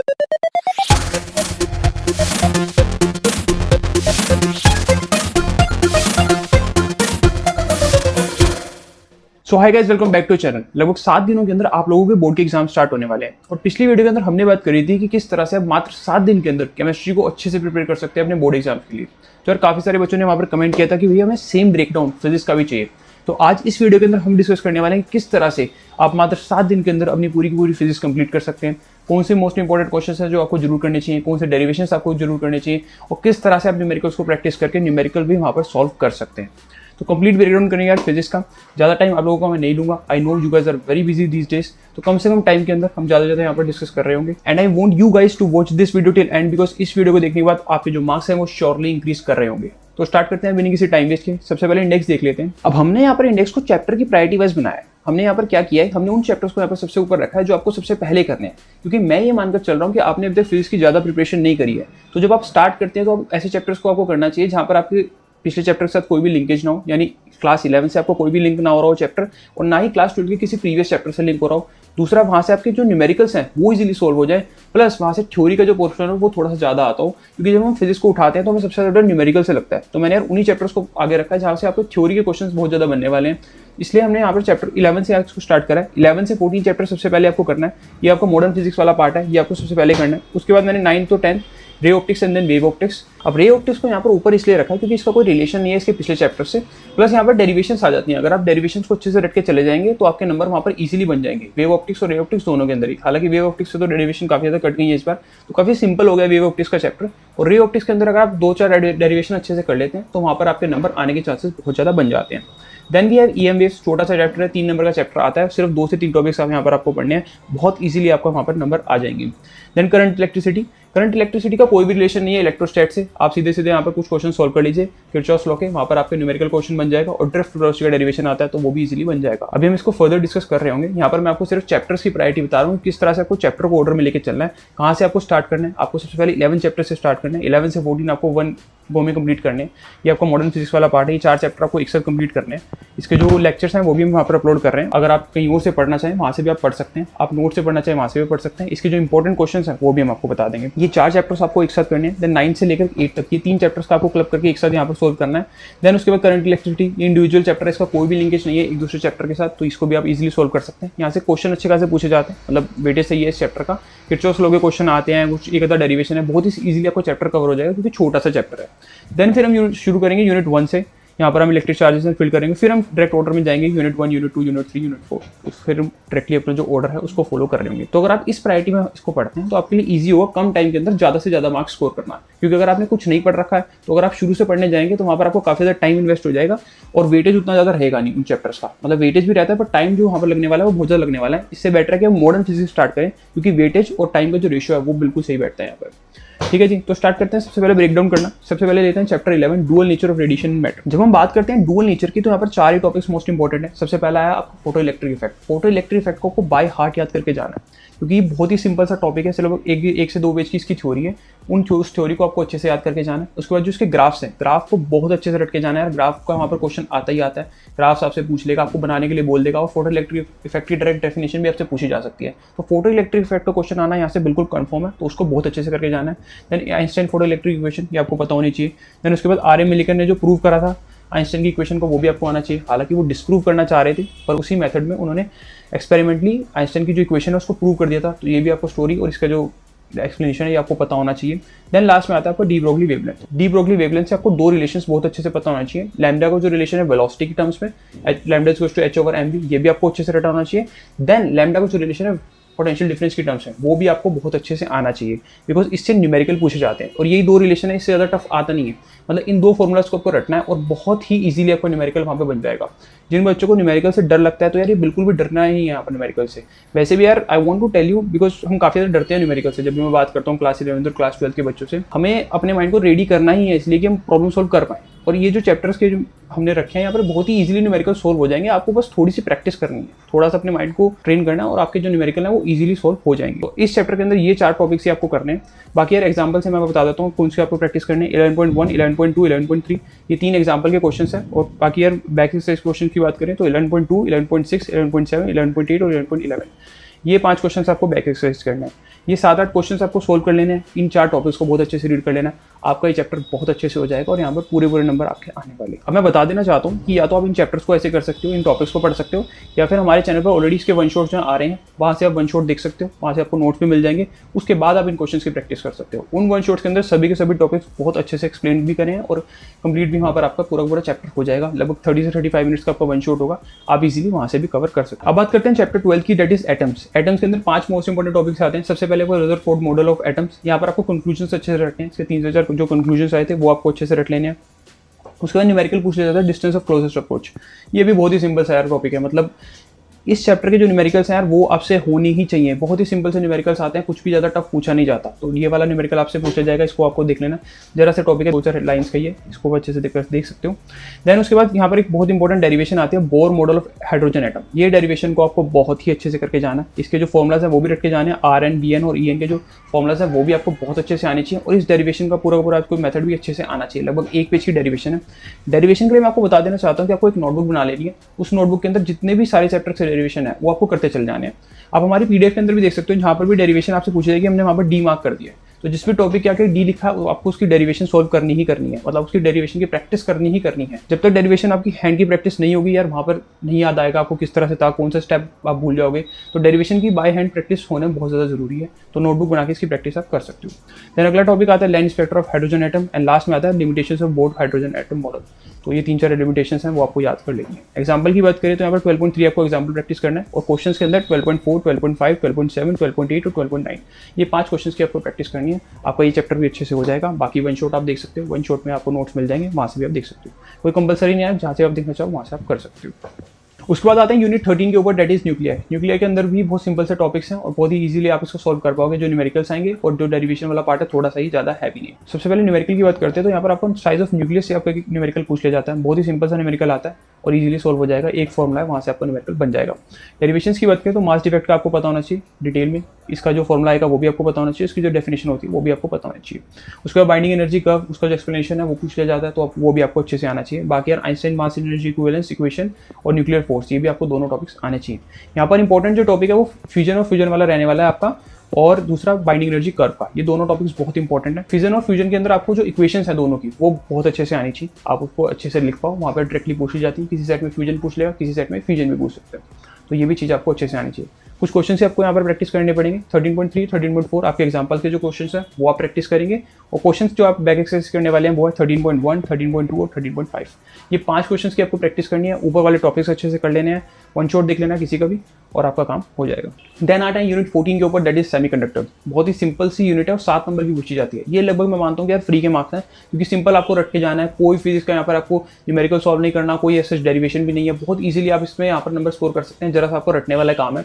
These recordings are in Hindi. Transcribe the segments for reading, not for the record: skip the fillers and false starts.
So hi guys, welcome back to channel. लगभग 7 दिनों के अंदर आप लोगों के बोर्ड के एग्जाम स्टार्ट होने वाले हैं और पिछली वीडियो के अंदर हमने बात करी थी कि किस तरह से आप मात्र 7 दिन के अंदर केमिस्ट्री को अच्छे से प्रिपेयर कर सकते हैं अपने बोर्ड एग्जाम के लिए। तो यार काफी सारे बच्चों ने वहां पर कमेंट किया था कि भैया हमें सेम ब्रेकडाउन फिजिक्स का भी चाहिए। तो आज इस वीडियो के अंदर हम डिस्कस करने वाले हैं किस तरह से आप मात्र 7 दिन के अंदर अपनी पूरी की पूरी फिजिक्स कंप्लीट कर सकते हैं, कौन से मोस्ट इंपॉर्टेंट क्वेश्चंस हैं जो आपको जरूर करने चाहिए, कौन से डेरिवेशंस आपको जरूर करने चाहिए और किस तरह से आप न्यूमेरिकल्स को प्रैक्टिस करके न्यूमेरिकल भी वहां पर सॉल्व कर सकते हैं। तो कंप्लीट ब्रेकडाउन करेंगे यार फिजिक्स का। ज़्यादा टाइम आप लोगों को मैं नहीं दूंगा। I know you guys are very busy these days, तो कम से कम टाइम के अंदर हम ज़्यादा यहाँ पर डिस्कस कर रहे होंगे। And I want you guys to watch this video till end, because इस वीडियो को देखने के बाद आपके जो मार्क्स हैं वो श्योरली इंक्रीज कर रहे होंगे। तो स्टार्ट करते हैं बिना किसी टाइम वेस्ट के। सबसे पहले इंडेक्स देख लेते हैं। अब हमने यहाँ पर इंडेक्स को चैप्टर की प्रायोरिटी वाइज बनाया है। हमने यहाँ पर क्या किया है, हमने उन चैप्टर्स को यहाँ पर सबसे ऊपर रखा है जो आपको सबसे पहले करने हैं, क्योंकि मैं ये मानकर चल रहा हूँ कि आपने अब तक फिजिक्स की ज़्यादा प्रिपरेशन नहीं करी है। तो जब आप स्टार्ट करते हैं तो ऐसे चैप्टर्स को आपको करना चाहिए जहाँ पर आपके पिछले चैप्टर के साथ कोई भी लिंकेज ना हो, यानी क्लास 11 से आपको कोई भी लिंक ना हो रहा हो चैप्टर, और ना ही क्लास 12 के किसी प्रीवियस चैप्टर से लिंक हो रहा हो। दूसरा, वहाँ से आपके जो न्यूमेरिकल्स हैं वो इजीली सॉल्व हो जाए, प्लस वहाँ से थ्योरी का जो पोर्शन है वो थोड़ा सा ज़्यादा आता हो, क्योंकि जब हम फिजिक्स को उठाते हैं तो हमें सबसे ज़्यादा न्यूमेरिकल से लगता है। तो मैंने यार उन्हीं चैप्टर्स को आगे रखा है जहाँ से आपको थ्योरी के क्वेश्चन बहुत ज़्यादा बनने वाले हैं। इसलिए हमने यहाँ पर चैप्टर 11 से इसको स्टार्ट करा है। 11 से 14 चैप्टर सबसे पहले आपको करना है। ये आपको मॉडर्न फिजिक्स वाला पार्ट है, ये आपको सबसे पहले करना है। उसके बाद मैंने 9 to 10 ray optics and then wave optics. अब रे ऑप्टिक्स को यहाँ पर ऊपर इसलिए रखा है क्योंकि इसका कोई रिलेशन नहीं है इसके पिछले चैप्टर से, प्लस यहाँ पर डेरिवेशंस आ जाती हैं। अगर आप डेरिवेशंस को अच्छे से रट के चले जाएंगे तो आपके नंबर वहाँ पर इजीली बन जाएंगे, वेव ऑप्टिक्स और रे ऑप्टिक्स दोनों के अंदर ही। हालांकि वेव ऑप्टिक्स से तो डेरिवेशन काफी ज्यादा कट गई है इस बार, तो काफी सिंपल हो गया वेव ऑप्टिक्स का चैप्टर। और रे ऑप्टिक्स के अंदर अगर आप 2-4 डेरिवेशन अच्छे से कर लेते हैं तो वहाँ पर आपके नंबर आने के चांसेस बहुत ज्यादा बन जाते हैं। Then we have EM waves, छोटा सा चैप्टर है, 3 नंबर का चैप्टर आता है। सिर्फ 2 से 3 टॉपिक्स आप यहाँ पर आपको पढ़ने हैं, बहुत इजीली आपको वहाँ पर नंबर आ जाएंगे। Then current electricity. Current electricity का कोई भी रिलेशन नहीं है इलेक्ट्रोस्टैट से। आप सीधे सीधे यहाँ पर कुछ क्वेश्चन सॉल्व कर लीजिए किरचॉफ्स लॉ के, वहाँ पर आपके न्यूमेरिकल क्वेश्चन बन जाएगा। और ड्रिफ्ट वेलोसिटी का डेरिवेशन आता है तो वो भी इजीली बन जाएगा। अभी हम इसको फर्दर डिस्कस कर रहे होंगे। यहाँ पर मैं आपको सिर्फ चैप्टर्स की प्रायोरिटी बता रहा हूँ, किस तरह से आपको चैप्टर को ऑर्डर में लेकर चलना है, कहाँ से आपको स्टार्ट करना है। आपको सबसे पहले 11 चैप्टर से स्टार्ट करना है। 11 से 14 आपको 1 गो में कंप्लीट करने हैं। ये आपका मॉडर्न फिजिक्स वाला पार्ट है। ये 4 चैप्टर आपको एक साथ कंप्लीट करने हैं। इसके जो लेक्चर्स हैं वो भी हम वहाँ पर अपलोड कर रहे हैं। अगर आप कहीं और से पढ़ना चाहें वहाँ से भी आप पढ़ सकते हैं, आप नोट से पढ़ना चाहें वहाँ से भी पढ़ सकते हैं। इसके जो इंपॉर्टेंट क्वेश्चन हैं वो भी हम आपको बता देंगे। ये 4 चैप्टर्स आपको एक साथ करने हैं। देन 9 से लेकर 8 तक ये 3 चैप्टर्स का आपको क्लब करके एक साथ यहाँ पर सोल्व करना है। देन उसके बाद करंट इलेक्ट्रिसिटी, ये इंडिविजुअल चैप्टर है, इसका कोई भी लिंकेज नहीं है एक दूसरे चैप्टर के साथ, तो इसको भी आप इजीली सोल्व कर सकते हैं। यहाँ से क्वेश्चन अच्छे खासे पूछे जाते हैं, मतलब वेटेज सही है इस चैप्टर का। किरचॉफ्स लॉ के क्वेश्चन आते हैं, कुछ एक आधा डेरिवेशन है, बहुत ही इजीली आपको चैप्टर कवर हो जाएगा क्योंकि छोटा सा चैप्टर है। देन फिर हम शुरू करेंगे यूनिट 1 से। यहाँ पर हम इलेक्ट्रिक चार्जेस में फिल करेंगे, फिर हम डायरेक्ट ऑर्डर में जाएंगे, यूनिट 1, यूनिट 2, यूनिट 3, यूनिट 4, फिर हम डायरेक्टली अपना जो ऑर्डर है उसको फॉलो कर लेंगे। तो अगर आप इस प्रायोरिटी में इसको पढ़ते हैं तो आपके लिए ईजी होगा कम टाइम के अंदर ज़्यादा से ज़्यादा मार्क्स स्कोर करना। क्योंकि अगर आपने कुछ नहीं पढ़ रखा है तो अगर आप शुरू से पढ़ने जाएंगे तो वहाँ पर आपको काफ़ी ज़्यादा टाइम इन्वेस्ट हो जाएगा और वेटेज उतना ज़्यादा रहेगा नहीं उन चैप्टर्स का। मतलब वेटेज भी रहता है पर टाइम जो वहाँ पर लगने वाला है वो बहुत ज़्यादा लगने वाला है। इससे बेटर है कि हम मॉडर्न फिजिक्स स्टार्ट करें, क्योंकि वेटेज और टाइम का जो रेशियो है वो बिल्कुल सही बैठता है यहाँ पर। ठीक है जी, तो स्टार्ट करते हैं। सबसे पहले ब्रेकडाउन करना। सबसे पहले लेते हैं chapter 11, dual nature of radiation matter. जब हम बात करते हैं डुअल नेचर की तो यहाँ पर 4 ही टॉपिक्स मोस्ट इंपॉर्टेंट है। सबसे पहला है आपको photo electric effect. Photo electric effect को बाय हार्ट याद करके जाना है, क्योंकि ये बहुत ही सिंपल सा टॉपिक है। सिर्फ एक से 2 पेज की इसकी थ्योरी है, उस थ्योरी को आपको अच्छे से याद करके जाना है। उसके बाद जो इसके ग्राफ्स हैं, ग्राफ को बहुत अच्छे से रट के जाना है। ग्राफ का वहाँ पर क्वेश्चन आता ही आता है, ग्राफ्स आपसे पूछ लेगा, आपको बनाने के लिए बोल देगा, और फोटो इलेक्ट्रिक इफेक्ट की डायरेक्ट डेफिनेशन भी आपसे पूछी जा सकती है। तो फोटो इलेक्ट्रिक इफेक्ट का क्वेश्चन आना यहाँ से बिल्कुल कन्फर्म है, तो उसको बहुत अच्छे से करके जाना है। Then Einstein photo electric equation, ये आपको पता होनी चाहिए। देन उसके बाद आर.एम. मिलिकन ने जो प्रूव करा था आइंस्टाइन की इक्वेशन को, वो भी आपको आना चाहिए। हालांकि वो डिस्प्रूव करना चाह रहे थे पर उसी मेथड में उन्होंने एक्सपेरिमेंटली आइंस्टाइन की जो इक्वेशन है उसको प्रूव कर दिया था। तो ये भी आपको स्टोरी और इसका जो एक्सप्लेनेशन है ये आपको पता होना चाहिए। देन लास्ट में आता है आपको de Broglie wavelength. De Broglie wavelength से आपको 2 रिलेशंस बहुत अच्छे से पता होना चाहिए। लैम्डा का जो रिलेशन है वेलोसिटी की टर्म्स में, lambda is equal to h/mv, ये भी आपको अच्छे से रटा होना चाहिए। देन लैम्डा का जो रिलेशन है पोटेंशियल डिफरेंस की टर्म्स है वो भी आपको बहुत अच्छे से आना चाहिए, बिकॉज इससे न्यूमेरिकल पूछे जाते हैं और यही 2 रिलेशन है, इससे ज़्यादा टफ आता नहीं है। मतलब इन 2 फॉर्मूलाज को आपको रटना है और बहुत ही इजीली आपको न्यूमेरिकल वहाँ पे बन जाएगा। जिन बच्चों को न्यूमेरिकल से डर लगता है तो यार ये बिल्कुल भी डरना ही है यहाँ पर न्यूमेरिकल से। वैसे भी यार I want to tell you, because हम काफ़ी ज़्यादा डरते हैं न्यूमेरिकल से। जब भी मैं बात करता हूँ क्लास 11 और क्लास 12 के बच्चों से, हमें अपने माइंड को रेडी करना ही है इसलिए कि हम प्रॉब्लम सॉल्व कर पाएँ। और ये जो चैप्टर्स के जो हमने रखे हैं यहाँ पर बहुत ही इजीली न्यूमेरिकल सॉल्व हो जाएंगे। आपको बस थोड़ी सी प्रैक्टिस करनी है, थोड़ा सा अपने माइंड को ट्रेन करना है और आपके जो न्यूमेरिकल है वो इजीली सॉल्व हो जाएंगे। तो इस चैप्टर के अंदर ये 4 टॉपिक्स ही आपको करने हैं। बाकी यार एग्जाम्पल से मैं बता देता हूँ कौन से आपको प्रैक्टिस करने हैं। 11.1, 11.2, 11.3 ये 3 एग्जाम्पल के क्वेश्चन हैं। और बाकी यार बैक एक्सरसाइज क्वेश्चन की बात करें तो 11.2, 11.6, 11.7, 11.8 और 11.11 ये 5 क्वेश्चन आपको बैक एक्सरसाइज करना है। ये 7-8 क्वेश्चन आपको सोल्व कर लेने हैं। इन 4 टॉपिक्स को बहुत अच्छे से रीड कर लेना है। आपका ये चैप्टर बहुत अच्छे से हो जाएगा और यहाँ पर पूरे नंबर आपके आने वाले। अब मैं बता देना चाहता हूँ कि या तो आप इन चैप्टर्स को ऐसे कर सकते हो, इन टॉपिक्स को पढ़ सकते हो, या फिर हमारे चैनल पर ऑलरेडी इसके वन शॉट जो आ रहे हैं वहाँ से आप वन शॉट देख सकते हो, वहाँ से आपको नोट्स भी मिल जाएंगे। उसके बाद आप इन क्वेश्चन की प्रैक्टिस कर सकते हो। उन वन शॉट्स के अंदर सभी के सभी टॉपिक्स बहुत अच्छे से एक्सप्लेन भी करें और कंप्लीट भी वहाँ पर आपका पूरा चैप्टर हो जाएगा। लगभग 30 से 35 मिनट्स का आपका वन शॉट होगा, आप इजीली वहाँ से भी कवर कर सकते हो। अब बात करते हैं चैप्टर 12 की, दैट इज एटम्स। एटम्स के अंदर 5 मोस्ट इंपोर्टेंट टॉपिक्स आते हैं। सबसे पहले वो रदरफोर्ड मॉडल ऑफ एटम्स। यहाँ पर आपको कंक्लूजन अच्छे से रखने हैं। इसके 3 से 4 जो कंक्लूजन आए थे वो आपको अच्छे से रख लेने हैं। उसके बाद न्यूमेरिकल पूछ लिया जाता है, डिस्टेंस ऑफ क्लोजेस्ट अप्रोच। ये भी बहुत ही सिंपल सा यार टॉपिक है। मतलब इस चैप्टर के जो न्यूमेरिकल्स हैं यार वो आपसे होने ही चाहिए। बहुत ही सिंपल से न्यूमेरिकल्स आते हैं, कुछ भी ज़्यादा टफ पूछा नहीं जाता। तो ये वाला न्यूमेरिकल आपसे पूछा जाएगा, इसको आपको देख लेना। जरा से टॉपिक है, 2-4 लाइन्स का ये, इसको अच्छे से देख सकते हो। देन उसके बाद यहाँ पर एक बहुत इंपॉर्टेंट डेरिवेशन आती है, Bohr model of hydrogen atom. ये डेरिवेशन को आपको बहुत ही अच्छे से करके जाना है। इसके जो फॉर्मुलाज है वो भी रख के जाने हैं। RN, BN और EN के जो फॉर्मुलाज है वो भी आपको बहुत अच्छे से आने चाहिए। और इस डेरिवेशन का पूरा आपको मेथड भी अच्छे से आना चाहिए। लगभग 1 पेज की डेरिवेशन है। डेरिवेशन के लिए मैं आपको बता देना चाहता हूँ कि आपको एक नोटबुक बना लेनी है। उस नोटबुक के अंदर जितने भी सारे चैप्टर से डेरिवेशन है वो आपको करते चल जाने हैं। आप हमारी PDF के अंदर भी देख सकते हो, जहाँ पर भी डेरिवेशन आपसे पूछी जाएगी, हमने वहाँ पर डी मार्क कर दिया है। तो जिस भी टॉपिक क्या डी लिखा है आपको उसकी डेरिवेशन सोल्व करनी ही करनी है। मतलब उसकी डेरिवेशन की प्रैक्टिस करनी ही करनी है। जब तक डेरिवेशन आपकी हैंड की प्रैक्टिस नहीं होगी यार, वहाँ पर नहीं याद आएगा आपको किस तरह से था, कौन सा स्टेप आप भूल जाओगे। तो डेरिवेशन की बाय हैंड प्रैक्टिस होना बहुत ज़्यादा जरूरी है। तो नोटबुक बना के इसकी प्रैक्टिस आप कर सकते हो। देन अगला टॉपिक आता है length spectre of hydrogen atom and last में आता है limitations of both hydrogen atom model. तो ये 3-4 लिमिटेशंस हैं वो आपको याद कर लेनी है। एग्जाम्पल की बात करें तो यहाँ पर 12.3 आपको एग्जाम्पल प्रैक्टिस करना है और क्वेश्चन के अंदर 12.4, 12.5, 12.7, 12.8 और 12.9 ये 5 क्वेश्चन की आपको प्रैक्टिस करनी है। आपका ये चैप्टर भी अच्छे से हो जाएगा। बाकी वन शॉट आप देख सकते हो, वन शॉट में आपको नोट्स मिल जाएंगे, वहाँ से भी आप देख सकते हो। कोई कंपलसरी नहीं है, जहाँ से आप देखना चाहो वहाँ से आप कर सकते हो। उसके बाद आते हैं यूनिट 13 के ऊपर, दैट इज न्यूक्लियर। न्यूक्लियर के अंदर भी बहुत सिंपल से टॉपिक्स हैं और बहुत ही इजीली आप इसको सॉल्व कर पाओगे। जो न्यूमेरिकल्स आएंगे और जो डेरिवेशन वाला पार्ट है थोड़ा सा ही ज़्यादा हैवी नहीं है। सबसे पहले न्यूमेरिकल की बात करते हैं तो यहाँ पर आपको साइज ऑफ न्यूक्लियस से आपका न्यूमेरिकल पूछ लिया जाता है। बहुत ही सिंपल सा न्यूमेरिकल आता है और इजीली सॉल्व हो जाएगा। एक फॉर्मुला है, वहाँ से आपका न्यूमेरिकल बन जाएगा। डेरिवेशंस की बात करें तो मास डिफेक्ट का आपको पता होना चाहिए डिटेल में। इसका जो फॉर्मुला आएगा वो भी आपको पता होना चाहिए। इसकी जो डेफिनेशन होती है वो भी आपको पता होना चाहिए। उसके बाद बाइंडिंग एनर्जी कर्व, उसका जो एक्सप्लेनेशन है वो पूछ लिया जाता है, तो वो भी आपको अच्छे से आना चाहिए। बाकी यार Einstein mass energy equivalence equation और न्यूक्लियर फोर्स, ये भी आपको दोनों टॉपिक्स आने चाहिए। यहाँ पर इंपॉर्टेंट जो टॉपिक है वो फ्यूजन और फ्यूजन वाला रहने वाला है आपका, और दूसरा बाइंडिंग एनर्जी कर्व का। ये दोनों टॉपिक्स बहुत इंपॉर्टेंट है। फ्यूजन और फ्यूजन के अंदर आपको जो इक्वेशंस है दोनों की वो बहुत अच्छे से आनी चाहिए। आप उसको अच्छे से लिख पाओ, वहाँ पर डायरेक्टली पूछी जाती है। किसी सेट में फ्यूजन पूछ लेगा, किसी सेट में फ्यूजन भी पूछ सकते हैं। तो ये भी चीज़ आपको अच्छे से आनी चाहिए। कुछ क्वेश्चन से आपको यहाँ पर प्रैक्टिस करने पड़ेंगे। 13.3, 13.4 आपके एग्जाम्पल के जो क्वेश्चन है वो आप प्रैक्टिस करेंगे। और क्वेश्चन जो आप बैक एक्सरसाइज करने वाले हैं वो है 13.1, 13.2 और 13.5। ये 5 क्वेश्चन की आपको प्रैक्टिस करनी है। ऊपर वाले टॉपिक्स अच्छे से कर लेने हैं, वन शॉट देख लेना किसी का भी, और आपका काम हो जाएगा। देन आता है यूनिट 14 के ऊपर, दैट इज सेमीकंडक्टर। बहुत ही सिंपल सी यूनिट है और 7 नंबर की पूछी जाती है। ये लगभग मैं मानता हूँ कि यार फ्री के मार्क्स हैं, क्योंकि सिंपल आपको रट के जाना है। कोई फिजिक्स का यहाँ पर आपको न्यूमेरिकल सॉल्व नहीं करना, कोई ऐसा डेरिवेशन भी नहीं है। बहुत ईजिली आप इसमें यहाँ पर नंबर स्कोर कर सकते हैं। जरा सा आपको रटने वाला काम है।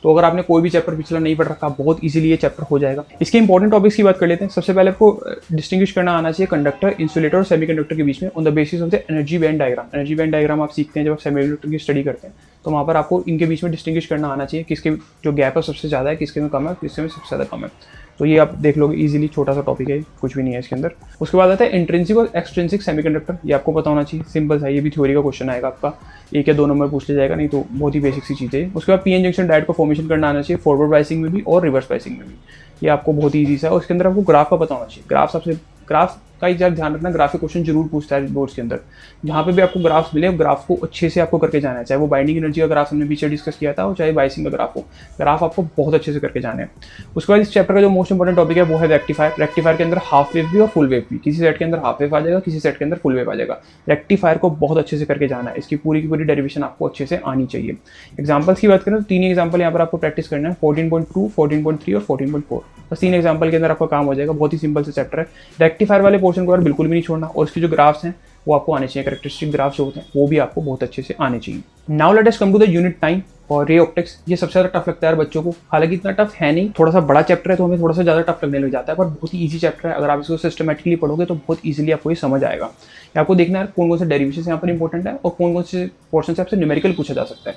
तो अगर आपने कोई भी चैप्टर पिछला नहीं पढ़ रखा, बहुत इजीली ये चैप्टर हो जाएगा। इसके इंपॉर्टेंट टॉपिक्स की बात कर लेते हैं। सबसे पहले आपको डिस्टिंग्विश करना आना चाहिए कंडक्टर, इंसुलेटर और सेमीकंडक्टर के बीच में on the basis of the energy band diagram. Energy band diagram आप सीखते हैं जब आप सेमीकंडक्टर की स्टडी करते हैं, तो वहाँ पर आपको इनके बीच में डिस्टिंग्विश करना आना चाहिए, किसके जो गैप है सबसे ज़्यादा है, किसके में कम है, किसके में सबसे ज़्यादा कम है। तो ये आप देख लोगे इजीली, छोटा सा टॉपिक है, कुछ भी नहीं है इसके अंदर। उसके बाद आता है इंट्रिंसिक और एक्सट्रिंसिक सेमीकंडक्टर। ये आपको पता होना चाहिए, सिंपल है। ये भी थ्योरी का क्वेश्चन आएगा आपका, 1 या 2 नंबर पूछ लिया जाएगा, नहीं तो बहुत ही बेसिक सी चीज़ है। उसके बाद पीएन जंक्शन डायोड को फॉर्मेशन करना आना चाहिए, फॉरवर्ड बायसिंग में भी और रिवर्स बायसिंग में भी। ये आपको बहुत ही ईजी सा है। उसके अंदर आपको ग्राफ का पता होना चाहिए। ग्राफ सबसे, ग्राफ का ही जब ध्यान रखना, ग्राफिक क्वेश्चन जरूर पूछता है बोर्ड्स के अंदर। जहाँ पे भी आपको ग्राफ्स मिले, ग्राफ को अच्छे से आपको करके जाना है। चाहे वो बाइंडिंग एनर्जी का ग्राफ हमने पीछे डिस्कस किया था, और चाहे बाइसिंग का ग्राफ हो, ग्राफ आपको बहुत अच्छे से करके जाना है। उसके बाद इस चैप्टर का जो मोस्ट इंपॉर्टेंट टॉपिक है वो है रेक्टिफायर। रेक्टिफायर के अंदर हाफ वेव भी और फुल वेव भी। किसी सेट के अंदर हाफ वेव आ जाएगा, किसी सेट के अंदर फुल वेव आ जाएगा। रेक्टिफायर को बहुत अच्छे से करके जाना है। इसकी पूरी की पूरी डेरिवेशन आपको अच्छे से आनी चाहिए। एग्जाम्पल्स की बात करें तो 3 एग्जाम्पल यहाँ पर आपको प्रैक्टिस करना है, 14.2, 14.3 और 14.4। बस 3 एग्जाम्पल के अंदर आपका काम हो जाएगा। बहुत ही सिंपल से चैप्टर है। रेक्टिफायर वाले पोर्शन को बिल्कुल भी नहीं छोड़ना, और इसकी जो ग्राफ्स हैं वो आपको आने चाहिए। कैरेक्टरिस्टिक ग्राफ्स जो होते हैं वो भी आपको बहुत अच्छे से आने चाहिए। Now let us come to the unit 9 और रे ऑप्टिक्स। ये सबसे ज़्यादा टफ लगता है यार बच्चों को। हालांकि इतना टफ है नहीं, थोड़ा सा बड़ा चैप्टर है तो हमें थोड़ा सा ज़्यादा टफ लगने लग जाता है, पर बहुत ही ईजी चैप्टर है। अगर आप इसको सिस्टमेटिकली पढ़ोगे तो बहुत ईजिली आपको ये समझ आएगा। आपको देखना है कौन कौन से डेरिवेशन यहाँ पर इंपॉर्टेंट है और कौन कौन से पोर्शन से आपसे न्यूमेरिकल पूछा जा सकता है।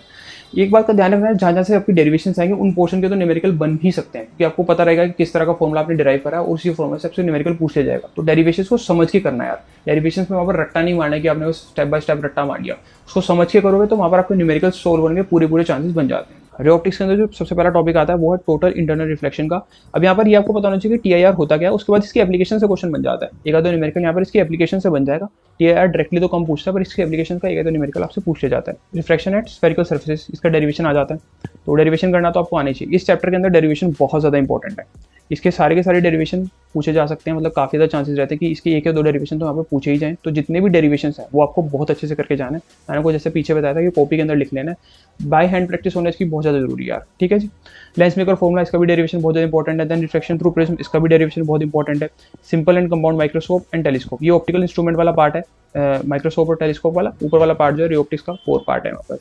एक बात का ध्यान रखना है, जहाँ जहाँ से आपकी डेरिवेशंस आएंगे उन पोर्शन के तो न्यूमेरिकल बन भी सकते हैं, क्योंकि आपको पता रहेगा कि किस तरह का फॉर्मुला आपने डिराइव करा है और उसी फॉर्मुला से आपसे न्यूमेरिकल पूछ लिया जाएगा। तो डेरिवेशंस को समझ के करना है यार। डेरिवेशंस में वहाँ पर रट्टा नहीं मारना है कि आपने स्टेप बाय स्टेप रट्टा मार दिया। उसको समझ के करोगे तो वहाँ पर आपको न्यूमेरिकल सोल्व होने के पूरे चांसेस बन जाते हैं। रे ऑप्टिक्स के अंदर जो सबसे पहला टॉपिक आता है वो है टोटल इंटरनल रिफ्लेक्शन का। अब यहाँ पर ये आपको पता होना चाहिए कि टीआईआर होता क्या है, उसके बाद इसकी एप्लीकेशन से क्वेश्चन बन जाता है। एक आधो न्यूमेरिकल यहाँ पर इसकी एप्लीकेशन से बन जाएगा। टीआईआर डायरेक्टली तो कम पूछता है, पर इसकी एप्लीकेशन का एक आधो न्यूमेरिकल आपसे पूछ लिया जाता है। रिफ्लेक्शन एट स्फेरिकल सर्फेसेस, इसका डेरिवेशन आ जाता है, तो डेरिवेशन करना तो आपको आनी चाहिए। इस चैप्टर के अंदर डेरिवेशन बहुत ज़्यादा इंपॉर्टेंट है। इसके सारे के सारे डेरिवेशन पूछे जा सकते हैं, मतलब काफ़ी ज़्यादा चांसेस रहते हैं कि इसके एक या दो डेरिवेशन तो यहाँ पे पूछे ही जाएं। तो जितने भी डेरिवेशन है वो आपको बहुत अच्छे से करके जाना है। मैंने आपको जैसे पीछे बताया था कि कॉपी के अंदर लिख लेना है। बाय हैंड प्रैक्टिस होना इसकी बहुत ज़्यादा जरूरी है यार, ठीक है जी। लेंस मेकर फॉर्मुला, इसका भी डेरिवेशन बहुत ज़्यादा इंपॉर्टेंट है। देन रिफ्लेक्शन थ्रू प्रिज्म, इसका भी डेरिवेशन बहुत इंपॉर्टेंट है। Simple and compound microscope and telescope, ये ऑप्टिकल इंस्ट्रूमेंट वाला पार्ट है। माइक्रोस्कोप और टेलीस्कोप वाला ऊपर वाला पार्ट जो है रियोप्टिक्स का 4 पार्ट है वहाँ पर।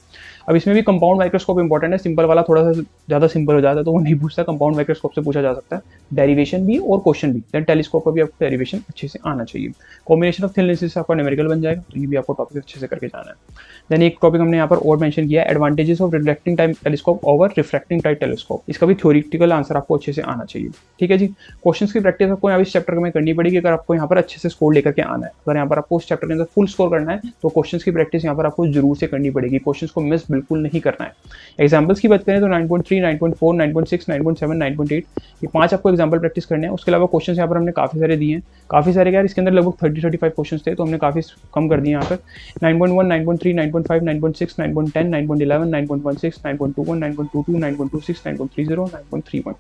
अब इसमें भी कंपाउंड माइक्रोस्कोप इंपॉर्टेंट है। सिंपल वाला थोड़ा सा ज़्यादा सिंपल हो जाता है तो वो नहीं पूछता, कंपाउंड माइक्रोस्कोप से पूछा जा सकता है डेरिवेशन भी और क्वेश्चन भी। देन टेलीस्कोप का भी आपको डेरिवेशन अच्छे से आना चाहिए। कॉम्बिनेशन ऑफ थिन लेंसेज से आपका न्यूमेरिकल बन जाएगा, तो ये भी आपको टॉपिक अच्छे से करके जाना है। देन एक टॉपिक हमने यहाँ पर और मेंशन किया है, advantages of reflecting time telescope over refracting time telescope. इसका भी थ्योरेटिकल आंसर आपको अच्छे से आना चाहिए, ठीक है जी। क्वेश्चंस की प्रैक्टिस आपको यहाँ इस चैप्टर में करनी पड़ेगी अगर आपको यहाँ पर अच्छे से स्कोर लेकर के आना है। अगर यहाँ पर आपको उस चैप्टर के अंदर फुल स्कोर करना है तो क्वेश्चंस की प्रैक्टिस यहाँ पर आपको जरूर से करनी पड़ेगी। क्वेश्चंस को मिस बिल्कुल नहीं करना है। एग्जांपल्स की बात करें तो 9.3, 9.4, 9.6, 9.7, 9.8 ये 5 आपको एग्जांपल प्रैक्टिस करने हैं। उसके अलावा क्वेश्चंस यहाँ पर हमने काफ़ी सारे दिए हैं, काफ़ी सारे यार इसके अंदर लगभग 30-35 क्वेश्चंस थे, तो हमने काफ़ी कम कर दिए यहाँ पर। 9.1, 9.3, 9.5, 9.6, 9.10, 9.11, 9.16, 9.21, 9.22, 9.26, 9.30, 9.31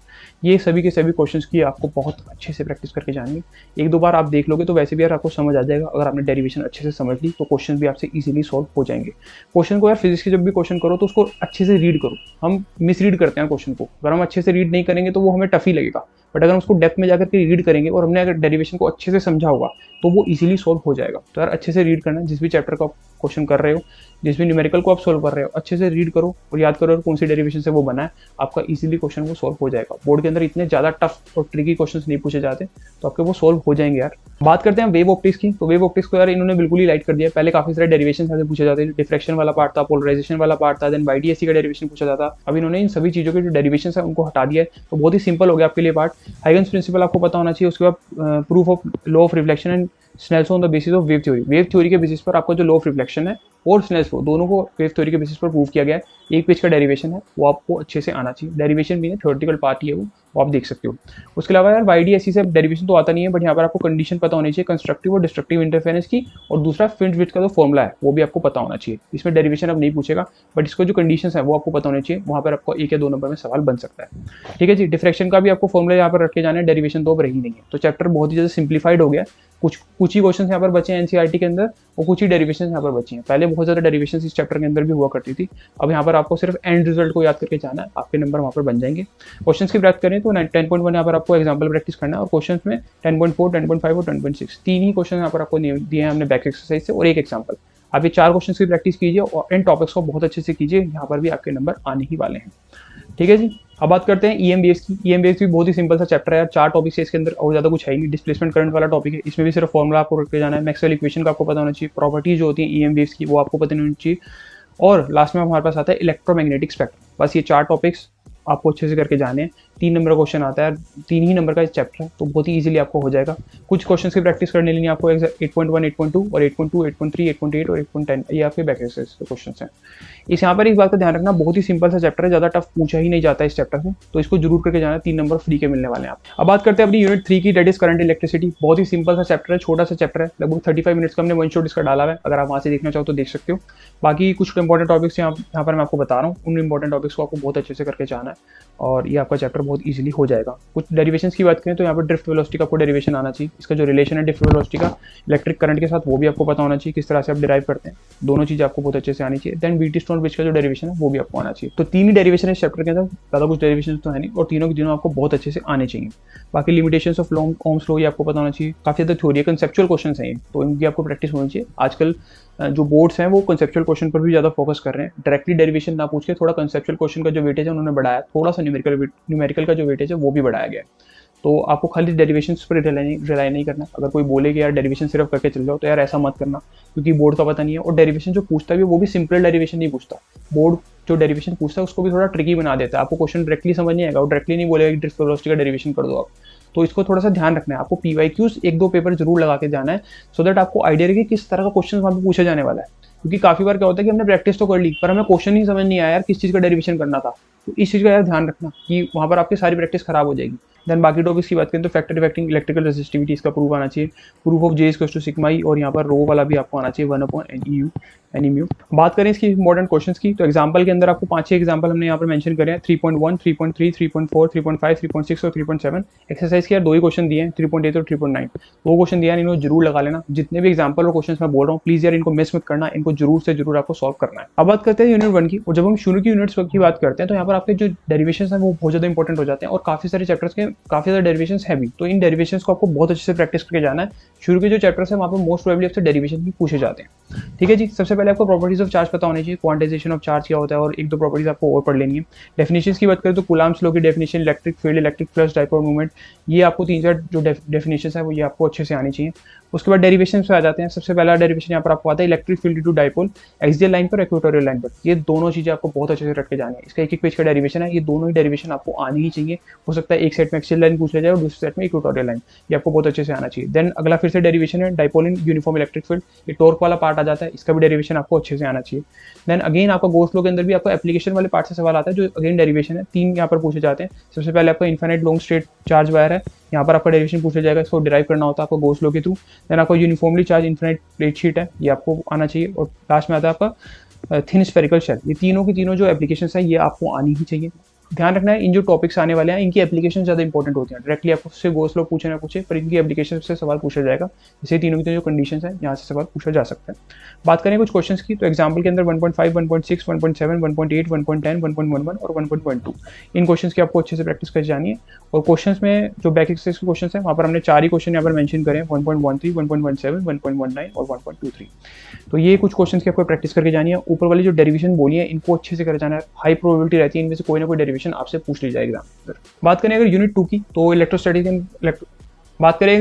ये सभी के सभी क्वेश्चंस की आपको बहुत अच्छे से प्रैक्टिस करके जानी है। एक दो बार आप देख लोगे तो वैसे भी यार आपको समझ आ जाएगा। अगर आपने डेरिवेशन अच्छे से समझ ली तो क्वेश्चन भी आपसे इजीली सॉल्व हो जाएंगे। क्वेश्चन को यार फिजिक्स के जब भी क्वेश्चन करो तो उसको अच्छे से रीड करो। हम मिस रीड करते हैं क्वेश्चन को, अगर हम अच्छे से रीड नहीं करेंगे तो वो हमें टफ ही लगेगा। बट अगर हम उसको डेप्थ में जाकर के रीड करेंगे और हमने अगर डेरिवेशन को अच्छे से समझा होगा तो वो इजीली सॉल्व हो जाएगा। तो यार अच्छे से रीड करना, जिस भी चैप्टर का क्वेश्चन कर रहे हो, जिस भी न्यूमेरिकल को आप सोल्व कर रहे हो, अच्छे से रीड करो और याद करो कौन सी डेरिवेशन से वो बना है। आपका इजीली क्वेश्चन वो सॉल्व हो जाएगा। बोर्ड के अंदर इतने ज़्यादा टफ और ट्रिकी क्वेश्चंस नहीं पूछे जाते, तो आपके वो सॉल्व हो जाएंगे यार। बात करते हैं वेव ऑप्टिक्स की, तो वेव ऑप्टिक्स को यार इन्होंने बिल्कुल ही लाइट कर दिया। पहले काफी सारे डेरिवेशन ऐसे पूछे जाते थे, डिफ्रैक्शन वाला पार्ट था, पोलराइजेशन वाला पार्ट था, देन YDSC का डेरिवेशन पूछा जाता। अब इन्होंने इन सभी चीज़ों के जो डेरिवेशन है उनको हटा दिया है, तो बहुत ही सिंपल हो गया आपके लिए पार्ट। हाइगन्स प्रिंसिपल आपको पता होना चाहिए। उसके बाद proof of law of reflection and Snell's on the basis of wave theory. Wave theory के बेसिस पर आपका जो लॉ ऑफ रिफ्लेक्शन है और स्नेल्स लॉ दोनों को वेव थ्योरी के बेसिस पर प्रूव किया गया है। एक पेज का डेरिवेशन है, वो आपको अच्छे से आना चाहिए। डेरिवेशन भी है, थ्योरेटिकल पार्ट ही है वो आप देख सकते हो। उसके अलावा यार YDSC से डेरिवेशन तो आता नहीं है, बट यहाँ पर आपको कंडीशन पता होनी चाहिए कंस्ट्रक्टिव और डिस्ट्रक्टिव इंटरफेरेंस की, और दूसरा फ्रिंज विड्थ का जो फॉर्मुला है वो भी आपको पता होना चाहिए। इसमें डेरिवेशन अब नहीं पूछेगा, बट इसको जो कंडीशंस है वो आपको पता होने चाहिए। वहाँ पर आपको 1 या 2 नंबर में सवाल बन सकता है, ठीक है जी। डिफ्रैक्शन का भी आपको फॉर्मुला यहाँ पर रख के जाना है, डेरिवेशन तो अब रही नहीं है। तो चैप्टर बहुत ही ज़्यादा सिंप्लीफाइड हो गया। कुछ ही क्वेश्चन यहाँ पर बचे हैं NCERT के अंदर, और कुछ ही डेरिवेशन यहाँ पर बची हैं। पहले बहुत ज़्यादा डेरिवेशन इस चैप्टर के अंदर भी हुआ करती थी। अब यहाँ पर आपको सिर्फ एंड रिजल्ट को याद करके जाना है, आपके नंबर वहाँ पर बन जाएंगे। क्वेश्चन की बात करें तो 10.1 यहाँ पर आपको एग्जाम्पल प्रैक्टिस करना है, और क्वेश्चन में 10.4, 10.5 और 10.6 तीन ही क्वेश्चन यहाँ पर आपको दिए हैं हमने बैक एक्सरसाइज से, और एक एग्जाम्पल। आप ये 4 क्वेश्चन की प्रैक्टिस कीजिए और इन टॉपिक्स को बहुत अच्छे से कीजिए, यहाँ पर भी आपके नंबर आने ही वाले हैं, ठीक है जी। अब बात करते हैं EMBS की। EMBS भी बहुत ही सिंपल सा चैप्टर है यार, 4 टॉपिक्स है इसके अंदर और ज़्यादा कुछ है ही नहीं। डिस्प्लेसमेंट करंट वाला टॉपिक है, इसमें भी सिर्फ फॉर्मुला आपको रख के जाना है। मैक्सवेल इक्वेशन का आपको पता होना चाहिए। प्रॉपर्टीज जो होती है EMBS की वो आपको पता होनी चाहिए, और लास्ट में हमारे पास आता है इलेक्ट्रोमैग्नेटिक स्पेक्ट्रम। बस ये 4 टॉपिक्स आपको अच्छे से करके जाने हैं। 3 नंबर का क्वेश्चन आता है, 3 ही नंबर का चैप्टर है, तो बहुत ही इजीली आपको हो जाएगा। कुछ क्वेश्चंस की प्रैक्टिस करने लिए आपको 8.1, 8.2 और 8.2, 8.3, 8.8 और 8.10 ये आपके बैक एक्सरसाइज के क्वेश्चंस हैं। इस यहाँ पर इस बात का ध्यान रखना, बहुत ही सिंपल सा चैप्टर है, ज़्यादा टफ पूछा ही नहीं जाता इस चैप्टर से, तो इसको जरूर करके जाना। 3 नंबर फ्री के मिलने वाले हैं आप। अब बात करते हैं अपनी यूनिट 3 की, दैट इज करंट इलेक्ट्रिसिटी। बहुत ही सिंपल सा चैप्टर है, छोटा सा चैप्टर है, लगभग 35 मिनट्स का हमने वन शॉट इसका डाला है। अगर आप वहाँ से देखना चाहो तो देख सकते हो। बाकी कुछ इंपॉर्टेंट टॉपिक्स यहाँ पर मैं आपको बता रहा हूँ, उन इंपॉर्टेंट टॉपिक्स को आपको बहुत अच्छे से करके जाना है, और ये आपका चैप्टर बहुत इजीली हो जाएगा। कुछ डेरिवेशंस की बात करें तो यहाँ पर ड्रिफ्ट वेलोसिटी का आपको डेरिवेशन आना चाहिए। इसका जो रिलेशन है ड्रिफ्ट वेलोसिटी का इलेक्ट्रिक करंट के साथ वो भी आपको पता होना चाहिए, किस तरह से आप डिराइव करते हैं। दोनों चीज़ आपको बहुत अच्छे से आनी चाहिए। देन VT स्टोन ब्रिज का जो डेरिवेशन है वो भी आपको आना चाहिए। तो 3 ही डेरिवेशन है इस चैप्टर के अंदर, ज़्यादा कुछ डेरिवेशन तो है नहीं, और तीनों के तीनों आपको बहुत अच्छे से आने चाहिए। बाकी लिमिटेशंस ऑफ ओम्स लॉ ये आपको पता होना चाहिए। काफ़ी ज़्यादा थ्योरी कंसेप्चुअल क्वेश्चन है, तो इनकी आपको प्रैक्टिस होनी चाहिए। आजकल जो बोर्ड्स हैं वो कंसेप्चुअल क्वेश्चन पर भी ज़्यादा फोकस कर रहे हैं। डायरेक्टली डेरिवेशन ना पूछ के थोड़ा कंसेप्चुअल क्वेश्चन का जो वेटेज है उन्होंने बढ़ाया, थोड़ा सा न्यूमेरिकल का जो वेटेज है वो भी बढ़ाया गया है। तो आपको खाली डेरिवेशन पर रिलाई नहीं करना। अगर कोई बोले कि यार डेरिवेशन सिर्फ करके चल जाओ, तो यार ऐसा मत करना, क्योंकि बोर्ड का पता नहीं है। और डेरिवेशन जो पूछता है वो भी सिंपल डेरिवेशन नहीं पूछता। बोर्ड जो डेरिवेशन पूछता है उसको भी थोड़ा ट्रिकी बना देता है। आपको क्वेश्चन डायरेक्टली समझ नहीं आएगा, और डायरेक्टली नहीं बोलेगा कि ड्रिफ्ट वेलोसिटी का डेरिवेशन कर दो आप। तो इसको थोड़ा सा ध्यान रखना है। आपको PYQs 1-2 पेपर जरूर लगा के जाना है, सो दैट आपको आइडिया रहे कि किस तरह का क्वेश्चन वहाँ पे पूछा जाने वाला है। क्योंकि काफी बार क्या होता है कि हमने प्रैक्टिस तो कर ली, पर हमें क्वेश्चन ही समझ नहीं आया यार किस चीज़ का डेरिवेशन करना था। तो इस चीज़ का यार ध्यान रखना कि वहाँ पर आपकी सारी प्रैक्टिस खराब हो जाएगी। देन बाकी टॉपिक्स की बात करें तो फैक्टर इफेक्टिंग इलेक्ट्रिकल रेसिस्टिविटी इसका प्रूफ आना चाहिए, proof of J is to sigma E, और यहाँ पर रो वाला भी आपको आना चाहिए 1/NEU एनीम्यू। बात करें इसकी इंपॉर्टेंट क्वेश्चंस की, तो एग्जांपल के अंदर आपको 5-6 एग्जांपल हमने यहाँ पर मेंशन करे हैं, 3.1, 3.3, 3.4, 3.5, 3.6 और 3.7। एक्सरसाइज के यार 2 ही क्वेश्चन दिए हैं, 3.8 और 3.9। वो क्वेश्चन दिया है, इनको जरूर लगा लेना। जितने भी एग्जांपल और क्वेश्चन मैं बोल रहा हूँ प्लीज यार इनको मिस मत करना, इनको जरूर से जरूर आपको सॉल्व करना है। अब बात करते हैं यूनिट 1 की, और जब हम शुरू की यूनिट्स की बात करते हैं तो यहाँ पर आपके जो डेरिवेशन है वो बहुत ज्यादा इंपॉर्टेंट हो जाते हैं, और काफी सारे चैप्टर्स के काफी ज्यादा डेरिवेशन है भी, तो इन डेरिवेशन को आपको बहुत अच्छे से प्रैक्टिस करके जाना है। शुरू के जो चैप्टर्स है वहाँ पर मोस्ट प्रोबेबली आपसे डेरिवेशन भी पूछे जाते हैं। ठीक है जी, सबसे पहले आपको प्रॉपर्टीज ऑफ चार्ज पता होनी चाहिए, क्वांटाइजेशन ऑफ चार्ज क्या होता है, और 1-2 प्रॉपर्टीज आपको और पढ़ लेनी है। डेफिनेशंस की बात करें तो कूलम्ब्स लॉ की definition, electric field, electric flux, dipole movement, ये आपको 3-4 जो डेफिनेशंस है वो ये आपको अच्छे से आनी चाहिए। उसके बाद डेरिवेशन पे आ जाते हैं। सबसे पहला डेरिवेशन यहाँ पर आपको आता है electric field to dipole, axial line पर, इक्वेटोरियल लाइन पर। ये दोनों चीजें आपको बहुत अच्छे से रट के जानी है। इसका एक पेज का डेरिवेशन है, ये दोनों ही डेरिवेशन आपको आनी ही चाहिए। हो सकता है एक सेट में एक्सियल लाइन पूछ लिया जाए और दूसरे सेट में इक्वेटोरियल लाइन, ये आपको बहुत अच्छे से आना चाहिए। देन अगला फिर से डेरिवेशन है dipole in uniform electric field, ये टॉर्क वाला पार्ट आ जाता है, इसका भी डेरिवेशन आपको अच्छे से आना चाहिए। देन अगेन आपका गॉस लॉ के अंदर भी आपको एप्लीकेशन वाले पार्ट से सवाल आता है, जो अगेन डेरिवेशन है, 3 यहाँ पर पूछे जाते हैं। सबसे पहले आपका infinite long straight charge wire है, यहाँ पर आपका डेरिवेशन पूछा जाएगा, इसको डिराइव करना होता है आपको गॉस लॉ के थ्रू। देन आपको uniformly charge infinite plate sheet है, ये आपको आना चाहिए। और लास्ट में आता है आपका थिन स्फेरिकल शेल। ये तीनों की तीनों जो एप्लीकेशंस है ये आपको आनी ही चाहिए। ध्यान रखना है इन जो टॉपिक्स आने वाले हैं इनकी एप्लीकेशन ज़्यादा इंपॉर्टेंट होती हैं। डायरेक्टली आपको उससे गॉस लॉ पूछे ना पूछे, पर इनकी एप्लीकेशन से सवाल पूछा जाएगा। जैसे तीनों की तीनों जो कंडीशंस हैं यहाँ से सवाल पूछा जा सकता है। बात करें कुछ क्वेश्चंस की, तो एग्जाम्पल के अंदर 1.5, 1.6, 1.7, 1.8, 1.10, 1.11 और 1.12 इन क्वेश्चंस की आपको अच्छे से प्रैक्टिस कर जानी है। और क्वेश्चंस में जो बैक एक्सरसाइज के क्वेश्चंस हैं वहाँ पर हमने 4 ही क्वेश्चन यहाँ पर मेंशन करें, 1.13, 1.17, 1.19 और 1.23। तो ये कुछ क्वेश्चंस की आपको प्रैक्टिस करके जानी है। ऊपर वाली जो डेरिवेशन बोली है इनको अच्छे से कर जाना है। हाई प्रोबेबिलिटी रहती है इनमें से कोई ना कोई डेरिवेशन आपसे पूछ ली जाएगी एग्जाम। बात करें अगर यूनिट 2 की, तो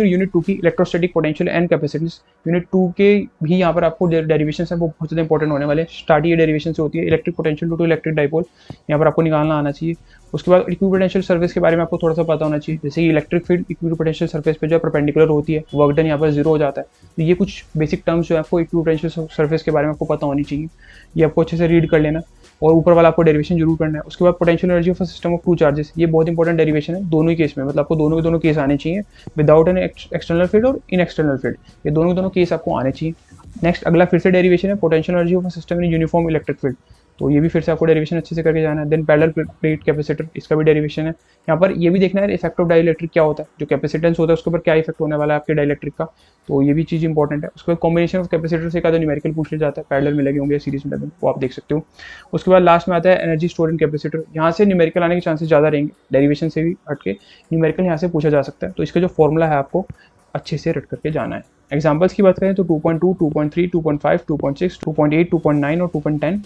यूनिट 2 की electrostatic potential and capacitance, unit 2 के भी यहाँ पर आपको डेरिवेशन है वो बहुत ज़्यादा इंपॉर्टेंट होने वाले हैं। स्टार्ट ये डेरिवेशन से होती है, electric potential to electric dipole, यहाँ पर आपको निकालना आना चाहिए। उसके बाद इक्विपोटेंशियल सर्फेस के बारे में आपको थोड़ा सा पता होना चाहिए, जैसे कि इलेक्ट्रिक फील्ड इक्विपोटेंशियल सर्फेस पे जो परपेंडिकुलर होती है, वर्क डन यहाँ पर 0 हो जाता है। तो ये कुछ बेसिक टर्म्स जो है आपको इक्विपोटेंशियल सर्फेस के बारे में आपको पता होनी चाहिए, ये आपको अच्छे से रीड कर लेना। और ऊपर वाला आपको डेरिवेशन जरूर करना है। उसके बाद potential energy of system of 2 charges, ये बहुत इंपॉर्टेंट डेरिवेशन है दोनों ही केस में, मतलब आपको दोनों के दोनों केस आने चाहिए, विदाउट एन एक्सटर्नल फील्ड और इन एक्सटर्नल फील्ड, ये दोनों के दोनों केस आपको आने चाहिए। नेक्स्ट अगला फिर से डेरिवेशन है potential energy of system in uniform electric field, तो ये भी फिर से आपको डेरिवेशन अच्छे से करके जाना है। देन पैरेलल प्लेट कैपेसिटर, इसका भी डेरिवेशन है। यहाँ पर ये भी देखना है इफेक्ट ऑफ डाइलेक्ट्रिक क्या होता है, जो कैपेसिटेंस होता है उसके ऊपर क्या इफेक्ट होने वाला है आपके डाइलेक्ट्रिक का, तो ये भी चीज़ इंपॉर्टेंट है। उसके बाद कॉम्बिनेशन ऑफ कैपेसिटर से का न्यूमेरिकल पूछ लिया जाता है, पैरेलल में लगे होंगे सीरीज में लगे, वो आप देख सकते हो। उसके बाद लास्ट में आता है एनर्जी स्टोर इन कैपेसिटर, यहाँ से न्यूमेरिकल आने के चांसेस ज़्यादा रहेंगे, डेरिवेशन से भी हट के न्यूमेरिकल यहाँ से पूछा जा सकता है। तो इसका जो फॉर्मूला है आपको अच्छे से रट करके जाना है। एग्जाम्पल्स की बात करें तो 2.2, 2.3, 2.5, 2.6, 2.8, 2.9 और 2.10।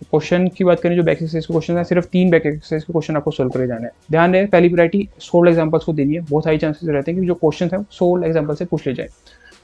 क्वेश्चन की बात करें जो बैक एक्सरसाइज के क्वेश्चन है, सिर्फ 3 बैक एक्सरसाइज के क्वेश्चन आपको सोल्व करे जाना है। ध्यान रहे पहली वैरायटी 16 एग्जांपल्स को देनी है, बहुत सारी चांसेस रहते हैं कि जो क्वेश्चन है 16 एग्जांपल से पूछ ले जाए,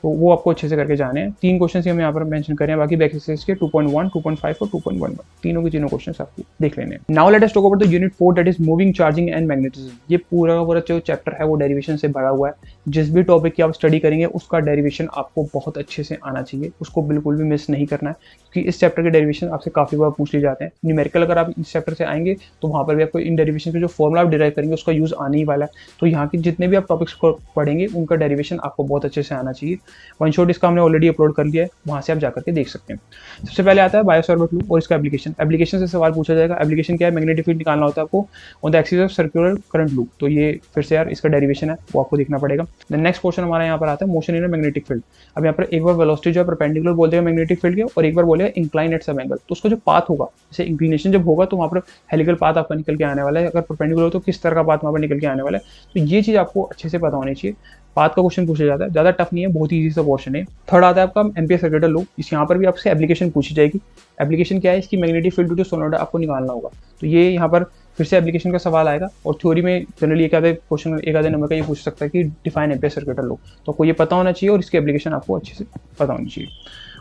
तो वो आपको अच्छे से करके जाने हैं। 3 क्वेश्चन ही हम यहाँ पर मेंशन करें, बाकी बैक एक्सरसाइज के 2.1, 2.5 और 2.11 तीनों के तीनों क्वेश्चन आपको देख लेने हैं। Now let us talk about the unit 4 that is moving charging and magnetism. ये पूरा का पूरा जो चैप्टर है वो डेरिवेशन से भरा हुआ है। जिस भी टॉपिक की आप स्टडी करेंगे उसका डेरिवेशन आपको बहुत अच्छे से आना चाहिए, उसको बिल्कुल भी मिस नहीं करना है, क्योंकि इस चैप्टर के डेरिवेशन आपसे काफी बार पूछ लिए जाते हैं। न्यूमेरिकल अगर आप इस चैप्टर से आएंगे तो वहाँ पर भी आपको इन डेरिवेशन के जो फॉर्मुला आप डिराइव करेंगे उसका यूज आने ही वाला है। तो यहाँ के जितने भी आप टॉपिक्स पढ़ेंगे उनका डेरिवेशन आपको बहुत अच्छे से आना चाहिए। वन शॉट इसका हमने ऑलरेडी अपलोड कर लिया है, वहाँ से आप जाकर के देख सकते हैं। सबसे पहले आता है बायो-सॉर्बेट लूप और इसका एप्लीकेशन से सवाल पूछा जाएगा। एप्लीकेशन क्या है, मैग्नेटिक फील्ड निकालना होता है आपको on the axis of circular current loop, तो ये फिर से यार इसका डेरिवेशन है वो आपको देखना पड़ेगा। नेक्स्ट क्वेश्चन हमारा यहाँ पर आता है मोशन इन मैग्नेटिक फील्ड। अब यहाँ पर एक बार वेलोसिटी जो है परपेंडिकुलर बोल देगा मैग्नेटिक फील्ड के, और एक बार बोलेगा इंक्लाइन एट सम एंगल। तो उसका जो पाथ होगा, जैसे इंक्लिनेशन जब होगा तो वहाँ पर हेलिकल पाथ आपका निकल के आने वाला है, अगर परपेंडिकुलर हो तो किस तरह का पाथ वहाँ पर निकल के आने वाला है, तो ये चीज़ आपको अच्छे से पता होनी चाहिए। पाथ का क्वेश्चन पूछा जाता है, ज़्यादा टफ नहीं है, बहुत ईजी सा क्वेश्चन है। थर्ड आता है आपका एम्पियर सर्किटल लॉ, इस यहाँ पर भी आपसे एप्लीकेशन पूछी जाएगी। एप्लीकेशन क्या है, इसकी मैग्नेटिक फील्ड जो सोलेनोइड आपको निकालना होगा, तो ये यहाँ पर फिर से एप्लीकेशन का सवाल आएगा। और थ्योरी में जनरली एक आधे क्वेश्चन एक आधे नंबर का ये पूछ सकता है कि डिफाइन एम्पियर सर्किटल लॉ, तो आपको ये पता होना चाहिए और इसकी एप्लीकेशन आपको अच्छे से पता होनी चाहिए।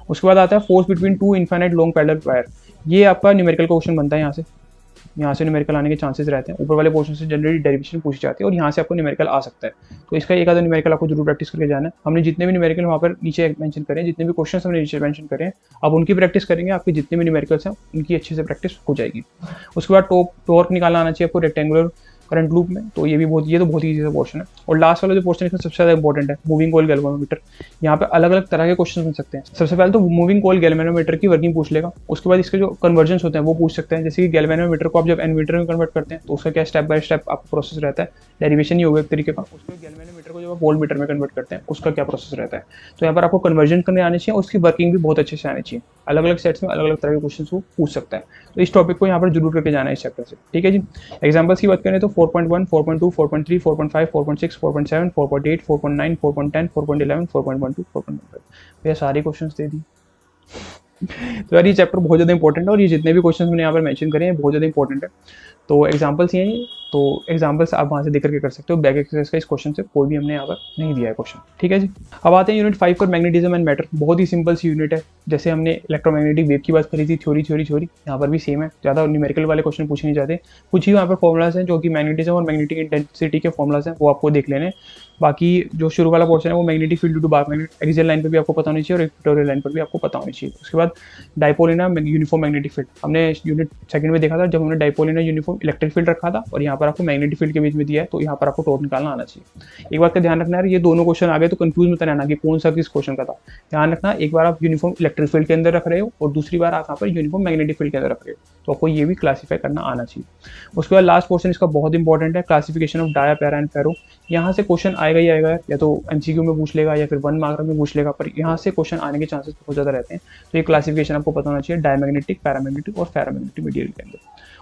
उसके बाद आता है force between 2 infinite long parallel wire, ये आपका न्यूमेरिकल का क्वेश्चन बनता है यहाँ से। यहाँ से न्यूमेरिकल आने के चांसेस रहते हैं। ऊपर वाले पोर्शन से जनरली डेरिवेशन पूछी जाती है और यहाँ से आपको न्यूमेरिकल आ सकता है। तो इसका एक आधा न्यूमेरिकल आपको जरूर प्रैक्टिस करके जाना है। हमने जितने भी न्यूमेरिकल वहाँ पर नीचे मेंशन करें, जितने भी क्वेश्चन हमने नीचे मेंशन करें, आप उनकी प्रैक्टिस करेंगे, आपके जितने भी न्यूमेरिकल्स हैं उनकी अच्छे से प्रैक्टिस हो जाएगी। उसके बाद टॉर्क निकालना आना चाहिए आपको रेक्टेंगुलर करंट लूप में, तो ये तो बहुत ईजी सा पोर्शन है। और लास्ट वाला जो पोर्शन इसमें सबसे ज़्यादा इंपॉर्टेंट है, मूविंग कॉइल गैल्वेनोमीटर। यहाँ पे अलग अलग तरह के क्वेश्चन बन सकते हैं। सबसे पहले तो मूविंग कॉइल गैल्वेनोमीटर की वर्किंग पूछ लेगा, उसके बाद इसके जो कन्वर्जन्स होते हैं वो पूछ सकते हैं। जैसे कि गैल्वेनोमीटर को आप जब एमीटर में कन्वर्ट करते हैं तो उसका क्या स्टेप बाय स्टेप आपका प्रोसेस रहता है, डेरिवेशन ही होगा एक तरीके का। उसके गैल्वेनोमीटर को जब आप वोल्टमीटर में कन्वर्ट करते हैं उसका क्या प्रोसेस रहता है। तो यहाँ पर आपको कन्वर्जन करने आने चाहिए, उसकी वर्किंग भी बहुत अच्छे से आनी चाहिए। अलग अलग सेट्स में अलग अलग तरह के क्वेश्चन वो पूछ सकता है। तो इस टॉपिक को यहाँ पर जरूर करके जाना है इस चैप्टर से, ठीक है जी। एग्जाम्पल्स की बात करें तो 4.1, 4.2, 4.3, 4.5, 4.6, 4.7, 4.8, 4.9, 4.10, 4.11, 4.12, 4.15, भैया सारे क्वेश्चंस दे दी। तो यार ये चैप्टर बहुत ज़्यादा इंपॉर्टेंट है और ये जितने भी क्वेश्चन मैंने यहाँ पर मेंशन करे हैं बहुत ज़्यादा इंपॉर्टेंट है। तो एग्जाम्पल्स ये हैं, तो एग्जाम्पल्स आप वहाँ से देख करके कर सकते हो। बैक एक्सरसाइज का इस क्वेश्चन से कोई भी हमने यहाँ पर नहीं दिया है क्वेश्चन, ठीक है जी। अब आते हैं यूनिट 5 पर, मैग्नेटिज्म एंड मैटर। बहुत ही सिंपल सी यूनिट है। जैसे हमने इलेक्ट्रोमैग्नेटिक वेव की बात करी थी, थ्योरी यहाँ पर भी सेम है। ज़्यादा न्यूमेरिकल वाले क्वेश्चन पूछे नहीं जाते। कुछ ही यहाँ पर फॉर्मुलाज हैं जो कि मैग्नेटिज्म और मैग्नेटिक इंटेंसिटी के फॉर्मुलाज हैं, वो आपको देख लेने। बाकी जो शुरू वाला पोर्शन है वो magnetic field to bar magnet axial line पर भी आपको पता होनी चाहिए और इक्वेटोरियल लाइन पर भी आपको पता होनी चाहिए। उसके बाद dipole in uniform magnetic field हमने यूनिट सेकंड में देखा था, जब हमने dipole in uniform electric field रखा था और यहाँ पर आपको मैग्नेटिक फील्ड के बीच में दिया है, तो यहाँ पर आपको टॉर्क निकालना आना चाहिए। एक बात का ध्यान रखना है, ये दोनों क्वेश्चन आ गए तो कंफ्यूज मत रहना कि कौन सा किस क्वेश्चन का था। ध्यान रखना, एक बार आप यूनिफॉर्म इलेक्ट्रिक फील्ड के अंदर रख रहे हो और दूसरी बार आप यहाँ पर यूनिफॉर्म मैग्नेटिक फील्ड के अंदर रख रहे हो, तो आपको ये भी क्लासीफाई करना आना चाहिए। उसके बाद लास्ट पोर्शन इसका बहुत इंपॉर्टेंट है, classification of dia, para and ferro. यहाँ से क्वेश्चन आएगा ही आएगा, या तो एमसीक्यू में पूछ लेगा या फिर 1 मार्क में पूछ लेगा, पर यहाँ से क्वेश्चन आने के चांसेस बहुत ज़्यादा रहते हैं। तो ये क्लासिफिकेशन आपको पता होना चाहिए डायमैग्नेटिक, पैरामैग्नेटिक और फेरोमैग्नेटिक मटेरियल के अंदर।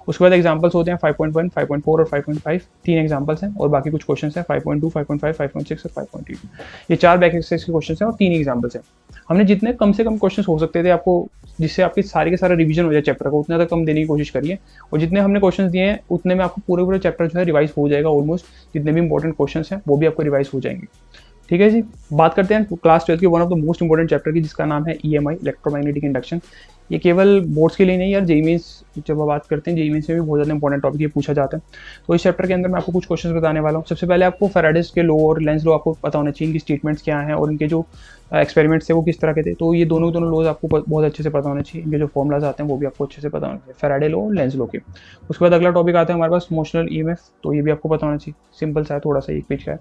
उसके बाद एग्जांपल्स होते हैं 5.1, 5.4 और 5.5, 3 एग्जांपल्स हैं और बाकी कुछ क्वेश्चंस हैं 5.2, 5.5, 5.6 और 5.8। ये 4 बैक एक्सरसाइज के क्वेश्चंस हैं और 3 एग्जांपल्स हैं। हमने जितने कम से कम क्वेश्चंस हो सकते थे आपको, जिससे आपकी सारे के सारा रिवीजन हो जाए चैप्टर का, उतना तक कम देने की कोशिश करिए। और जितने हमने क्वेश्चंस दिए हैं उतने में आपको पूरे चैप्टर जो है रिवाइज हो जाएगा ऑलमोस्ट। जितने भी इंपॉर्टेंट क्वेश्चंस हैं वो भी आपको रिवाइज हो जाएंगे, ठीक है जी। बात करते हैं क्लास 12 के one of the most important chapter की, जिसका नाम है EMI, इलेक्ट्रोमैग्नेटिक इंडक्शन। ये केवल बोर्ड्स के लिए नहीं यार, जेईई मेंस जब बात करते हैं जेईई मेंस में भी बहुत ज़्यादा इंपॉर्टेंट टॉपिक ये पूछा जाता है। तो इस चैप्टर के अंदर मैं आपको कुछ क्वेश्चंस बताने वाला हूँ। सबसे पहले आपको फैराडेज के लॉ और लेंज लॉ आपको पता होना चाहिए, इनकी स्टेटमेंट्स क्या हैं और इनके जो एक्सपेरिमेंट्स थे वो किस तरह के थे। तो ये दोनों लॉज आपको बहुत अच्छे से पता होने चाहिए। इनके जो फॉर्मुलाज आते हैं वो भी आपको अच्छे से पता होने चाहिए, फैराडे लॉ और लेंज लॉ के। उसके बाद अगला टॉपिक आता है हमारे पास मोशनल EMF, तो ये भी आपको पता होना चाहिए। सिंपल सा है, थोड़ा सा एक पेज का है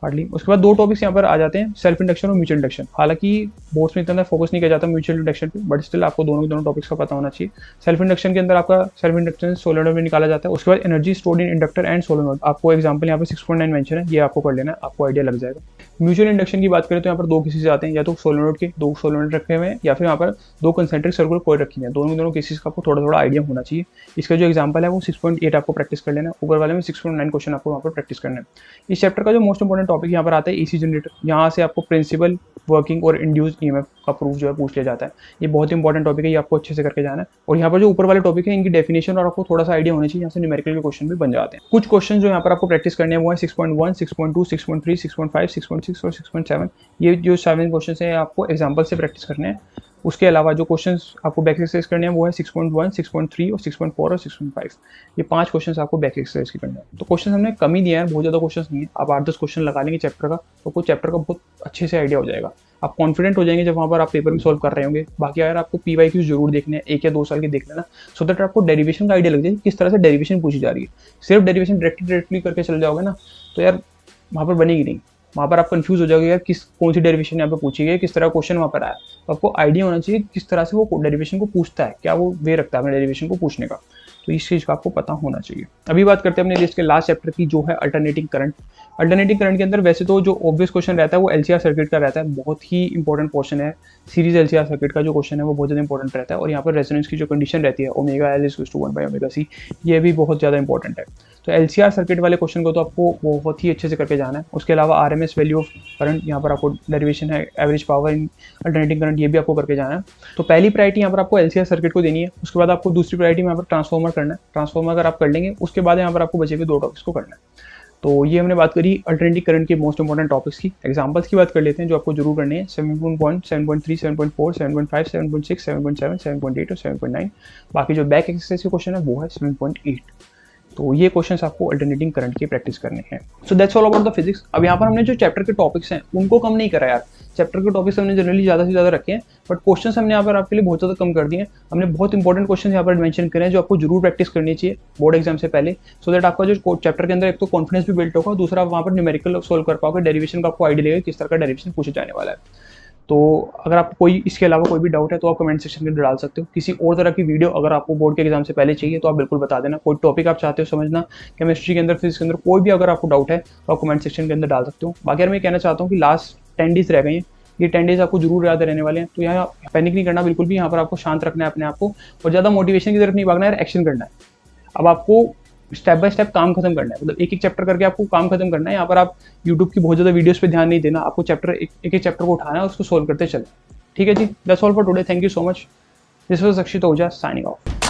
हार्डली। उसके बाद 2 टॉपिक्स यहाँ पर आ जाते हैं, सेल्फ इंडक्शन और म्यूचुअल इंडक्शन। हालांकि बोर्ड्स में इतना फोकस नहीं किया जाता म्यूचुअल इंडक्शन पे, बट स्टिल आपको दोनों टॉपिक्स का पता होना चाहिए। सेल्फ इंडक्शन के अंदर आपका सेल्फ इंडक्शन सोलेनोइड में निकाला जाता है। उसके बाद energy stored in inductor and solenoid, आपको एग्जांपल यहाँ पर 6.9 मेंशन है, ये आपको कर लेना है, आपको आइडिया लग जाएगा। म्यूचुअल इंडक्शन की बात करें तो यहाँ पर 2 केसेस आते हैं, या तो सोलेनोइड के 2 सोलेनोइड रखे हुए हैं या फिर यहाँ पर 2 कंसेंट्रिक सर्कुलर कॉइल रखी है। दोनों केसेस का आपको थोड़ा आइडिया होना चाहिए। इसका जो एग्जांपल है वो 6.8 आपको प्रैक्टिस कर लेना है, ऊपर वाले में 6.9 क्वेश्चन आपको वहाँ पर प्रैक्टिस करना है। इस चैप्टर का जो मोस्ट इंपॉर्टेंट टॉपिक यहाँ पर आता है AC जनरेटर। यहाँ से आपको प्रिंसिपल, वर्किंग और इंड्यूस्ड EMF का प्रूफ जो है पूछ लिया जाता है। ये बहुत इंपॉर्टेंट टॉपिक है, ये आपको अच्छे से करके जाना है। और यहाँ पर जो ऊपर वाले टॉपिक है इनकी डेफिनेशन और आपको थोड़ा सा आइडिया होना चाहिए, यहाँ से न्यूमेरिकल के क्वेश्चन भी बन जाते हैं। कुछ क्वेश्चन जो यहाँ पर आपको प्रैक्टिस करने हैं वो है 6.1, 6.2, 6.3, 6.5, 6.6 और 6.7। ये जो 7 क्वेश्चन है आपको एग्जाम्पल से प्रैक्टिस करने हैं। उसके अलावा जो क्वेश्चंस आपको बैक एक्सरसाइज करने हैं वो है 6.1, 6.3 और 6.4 और 6.5। ये 5 क्वेश्चंस आपको बैक एक्सरसाइज के करने हैं। तो क्वेश्चन हमने कम ही दिया है, बहुत ज़्यादा क्वेश्चंस नहीं है। आप 8-10 क्वेश्चन लगा लेंगे चैप्टर का, तो आपको चैप्टर का बहुत अच्छे से आइडिया हो जाएगा। आप कॉन्फिडेंट हो जाएंगे जब वहाँ पर आप पेपर में सॉल्व कर रहे होंगे। बाकी अगर आपको PYQs जरूर देखने हैं, 1 या 2 साल के देख लेना, सो दैट आपको डेरिवेशन का आइडिया लग जाए किस तरह से डेरिवेशन पूछी जा रही है। सिर्फ डेरिवेशन डायरेक्टली करके चल जाओगे ना तो यार वहाँ पर बनेगी नहीं, वहाँ पर आप कंफ्यूज हो जाओगे यार कौन सी डेरिवेशन यहाँ पे पूछी गई, किस तरह क्वेश्चन वहाँ पर आया। तो आपको आइडिया होना चाहिए किस तरह से वो डेरिवेशन को पूछता है, क्या वो वे रखता है अपने डेरिवेशन को पूछने का। तो इस चीज़ का आपको पता होना चाहिए। अभी बात करते हैं अपने लिस्ट के लास्ट चैप्टर की, जो है अल्टरनेटिंग करंट। अल्टरनेटिंग करंट के अंदर वैसे तो जो ऑब्वियस क्वेश्चन रहता है वो LCR सर्किट का रहता है, बहुत ही इंपॉर्टेंट पोर्शन है। सीरीज LCR सर्किट का जो क्वेश्चन है वो बहुत ज़्यादा इंपॉर्टेंट रहता है। और यहाँ पर रेजोनेंस की जो कंडीशन रहती है ω/L = 1/ωc, ये भी बहुत ज़्यादा इंपॉर्टेंट है। तो LCR सर्किट वाले क्वेश्चन को तो आपको बहुत ही अच्छे से करके जाना है। उसके अलावा RMS वैल्यू ऑफ करंट, यहाँ पर आपको डेरिवेशन है average power in alternating current, ये भी आपको करके जाना है। तो पहली प्रायोरिटी यहाँ पर आपको LCR सर्किट को देनी है। उसके बाद आपको दूसरी प्रायोरिटी में यहाँ पर ट्रांसफॉर्मर करना है। ट्रांसफॉर्मर अगर आप कर लेंगे उसके बाद यहाँ पर आपको बचे हुए 2 टॉपिक्स को करना है। तो ये हमने बात करी अल्टरनेटिव करंट के मोस्ट इंपॉर्टेंट टॉपिक्स की। एग्जांपल्स की बात कर लेते हैं जो आपको जरूर करने हैं। 7.1, 7.3, 7.4, 7.5, 7.6, 7.7, 7.8 और 7.9। बाकी जो बैक एक्सरसाइज के क्वेश्चन है वो है 7.8। तो ये क्वेश्चंस आपको अल्टरनेटिंग करंट की प्रैक्टिस करने हैं। So that's all about the physics. अब यहाँ पर हमने जो चैप्टर के टॉपिक्स हैं उनको कम नहीं करा यार। चैप्टर के टॉपिक्स हमने जनरली ज़्यादा से ज़्यादा रखे हैं, बट क्वेश्चंस हमने यहाँ पर आपके लिए बहुत ज़्यादा कम कर दिए हैं। हमने बहुत इंपॉर्टेंट क्वेश्चन यहाँ पर मेंशन करे हैं जो आपको जरूर प्रैक्टिस करनी चाहिए बोर्ड एग्जाम से पहले, सो दैट आपका जो चैप्टर के अंदर एक तो कॉन्फिडेंस भी बिल्ड होगा, दूसरा वहाँ पर न्यूमेरिकल सोल्व कर पाओगे, डेरिवेशन का आपको आइडिया लगेगा किस तरह का डेरिवेशन पूछा जाने वाला है। तो अगर आपको कोई इसके अलावा कोई भी डाउट है तो आप कमेंट सेक्शन के अंदर डाल सकते हो। किसी और तरह की वीडियो अगर आपको बोर्ड के एग्जाम से पहले चाहिए तो आप बिल्कुल बता देना। कोई टॉपिक आप चाहते हो समझना केमिस्ट्री के अंदर, फिजिक्स के अंदर, कोई भी अगर आपको डाउट है तो आप कमेंट सेक्शन के अंदर डाल सकते हो। बाकी मैं कहना चाहता हूँ कि लास्ट 10 डेज रह गए हैं, ये 10 डेज आपको जरूर याद रहने वाले हैं। तो यहाँ पैनिक नहीं करना बिल्कुल भी, यहाँ पर आपको शांत रखना है अपने आप को और ज़्यादा मोटिवेशन की तरफ नहीं भागना है, एक्शन करना है। अब आपको स्टेप बाय स्टेप काम खत्म करना है, मतलब एक एक चैप्टर करके आपको काम खत्म करना है। यहाँ पर आप यूट्यूब की बहुत ज़्यादा वीडियोस पे ध्यान नहीं देना, आपको एक एक चैप्टर को उठाना है और उसको सोल्व करते चले। ठीक है जी, that's all for today, thank you so much. This was Akshit Ojha signing of.